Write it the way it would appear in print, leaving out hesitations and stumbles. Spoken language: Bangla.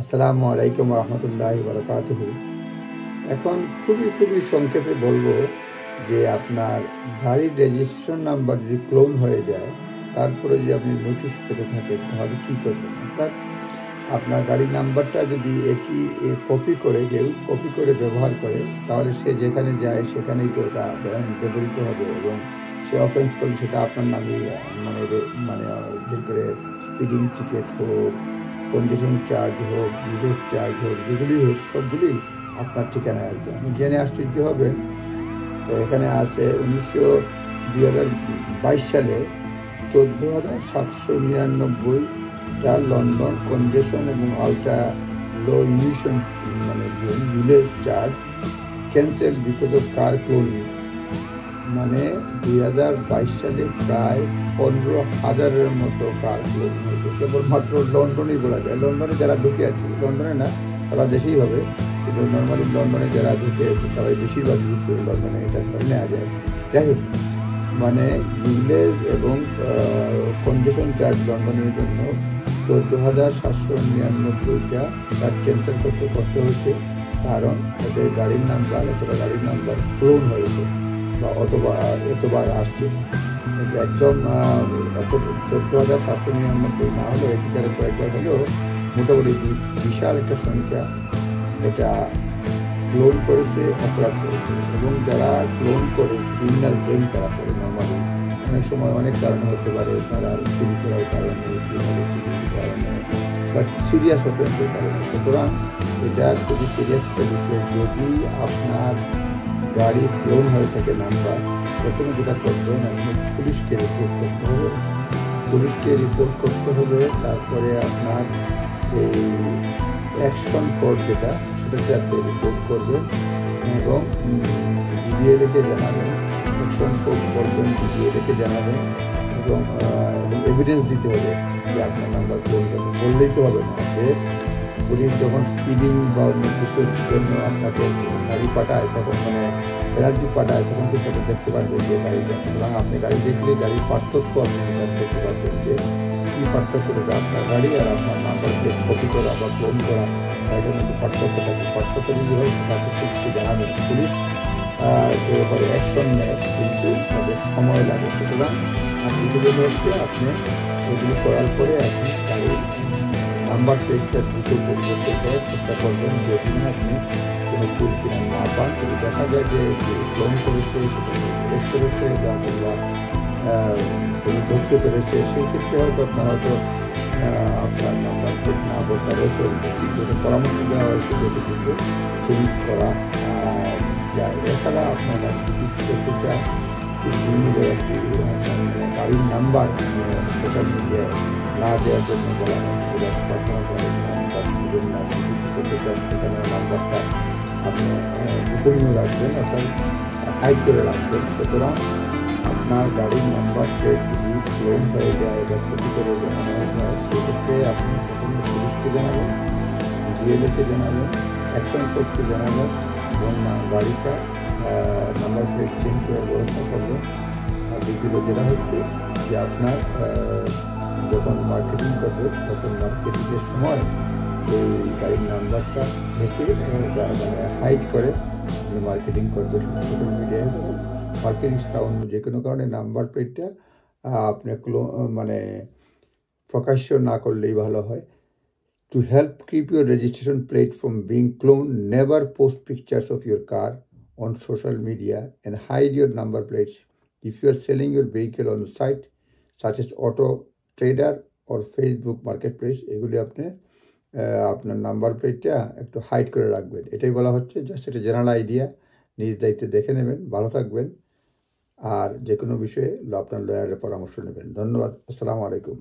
আসসালামু আলাইকুম রহমতুল্লাহি বারাকাতুহু। এখন খুবই সংক্ষেপে বলবো যে আপনার গাড়ির রেজিস্ট্রেশন নাম্বার যদি ক্লোন হয়ে যায়, তারপরে যদি আপনি নোটিশ পেতে থাকেন তাহলে কী করবেন। অর্থাৎ আপনার গাড়ির নাম্বারটা যদি একই কপি করে কেউ কপি করে ব্যবহার করে, তাহলে সে যেখানে যায় সেখানেই তো এটা ব্যবহৃত হবে এবং সে অফেন্স করলে সেটা আপনার নামেই বিশেষ করে স্পিডিং টিকিট হোক, কনজেশন চার্জ হোক, রিভার্স চার্জ হোক, যেগুলি হোক সবগুলি আপনার ঠিকানায় আসবে। আপনি জেনে আশ্চর্য হবেন, এখানে আছে 2022 সালে 14,799টা লন্ডন কনজেশন এবং ultra low emission village charge cancel because of car cloning. 2022 সালে প্রায় 15,000-এর মতো কার ক্লোন হয়েছে কেবলমাত্র লন্ডনেই বলা যায়। লন্ডনে যারা ঢুকে আছে, লন্ডনে না সারা দেশেই হবে, কিন্তু নর্মালি লন্ডনে যারা ঢুকে আছে তারাই বেশিরভাগ ইউজ করে, লন্ডনে এটা ধরে নেওয়া যায়। যাই হোক, ভিলেজ এবং কনজেশন চার্জ লন্ডনের জন্য 14,799টা তার ক্যান্সেল করতে হয়েছে, কারণ এদের গাড়ির নাম্বার ক্লোন হয়েছে বা এতবার আসছে। একদম এত 14,799 না হলেও এদিকে কয়েকবার হলেও মোটামুটি বিশাল একটা সংখ্যা এটা ক্লোন করেছে, অপরাধ করেছে। এবং যারা ক্লোন করে ক্রিমিনাল গেম তারা করে, নর্মালি অনেক সময় অনেক কারণে হতে পারে, তারা চুরি করার কারণে, ক্রিমিনালিটির কারণে বা সিরিয়াস অফেন্সের কারণে। সুতরাং এটা খুবই সিরিয়াস একটা বিষয়। যদি আপনার গাড়ি ক্লোন হয়ে থাকে নাম্বার, প্রথমে যেটা করবেন আপনি পুলিশকে রিপোর্ট করতে হবে। তারপরে আপনার এই অ্যাকশন কোড সেটাতে আপনি রিপোর্ট করবেন এবং ডিবিএলএকে জানাবেন। অ্যাকশন কোড করবেন, ডিবিএলএকে জানাবেন এবং এভিডেন্স দিতে হবে যে আপনার নাম্বার ক্লোন করবেন। বললেই তো হবে না যে পুলিশ যখন স্পিডিং বা অন্য কিছুর জন্য আপনাকে গাড়ি পাঠায়, তখন পেনাল্টি পাঠায়, তখন কিন্তু আপনি দেখতে পারবেন যে গাড়িটা। সুতরাং আপনি গাড়ি দেখলে গাড়ির পার্থক্য আপনি দেখতে পারবেন যে কী পার্থক্য রয়েছে আপনার গাড়ি আর আপনার নাম্বারকে কপি করা বা ক্লোন করা, গাড়িটার মধ্যে পার্থক্যটা কি। পার্থক্য যদি হয় তাকে পুলিশকে জানাবেন। পুলিশ এরপরে অ্যাকশন নেয়, কিন্তু তাদের সময় লাগে। সুতরাং আপনি যেটা হচ্ছে আপনি এগুলি করার পরে আপনি গাড়ির নাম্বার প্লেটটা দ্রুত পরিবর্তন করার চেষ্টা করবেন। যদি না আপনি কোনো ভুল কিনা না পান, যদি দেখা যায় যে ক্লোন করেছে, সেটা অ্যারেস্ট করেছে বা কোনো ধরতে পেরেছে, সেই ক্ষেত্রে হয়তো আপনার নাম্বার প্লেট না বদলালেও চলবে, কিন্তু পরামর্শ দেওয়া হয়েছে যেটা কিন্তু চেঞ্জ করা যায়। এছাড়া আপনারা যদি করতে চান একটি গাড়ির নাম্বার সোশ্যাল মিডিয়ায় না দেওয়ার জন্য বলা হচ্ছে, সেখানে নাম্বারটা আপনি গোপনীয় রাখবেন, অর্থাৎ হাইড করে রাখবেন। সুতরাং আপনার গাড়ির নাম্বার প্লেট যদি ক্লোন হয়ে যায় বা ক্ষতি করে জানানো হয়, সেক্ষেত্রে আপনি প্রথমে পুলিশকে জানাবেন, ডিএলএকে জানাবেন, অ্যাকশন কোর্টকে জানাবেন এবং গাড়িটা নাম্বার প্লেট চেঞ্জ করার ব্যবস্থা করবেন। আর দ্বিতীয় যেটা হচ্ছে যে আপনার যখন মার্কেটিং করবে, তখন মার্কেটিংয়ের সময় এই গাড়ির নাম্বারটা দেখে হাইড করে আপনি মার্কেটিং করবেন সোশ্যাল মিডিয়ায়। মার্কেটিং ছাড়া অন্য যে কোনো কারণে নাম্বার প্লেটটা আপনি প্রকাশ্য না করলেই ভালো হয়। To help keep your registration plate from being cloned, never post pictures of your car on social media and hide your number plates. If you are selling your vehicle on the site such as Auto Trader or Facebook Marketplace, এগুলি আপনি আপনার নাম্বার প্লেটটা একটু হাইড করে রাখবেন। এটাই বলা হচ্ছে, জাস্ট এটা জেনারেল আইডিয়া, নিজ দায়িত্বে দেখে নেবেন। ভালো থাকবেন, আর যে কোনো বিষয়ে আপনার লয়ারের পরামর্শ নেবেন। ধন্যবাদ। আসসালামু আলাইকুম।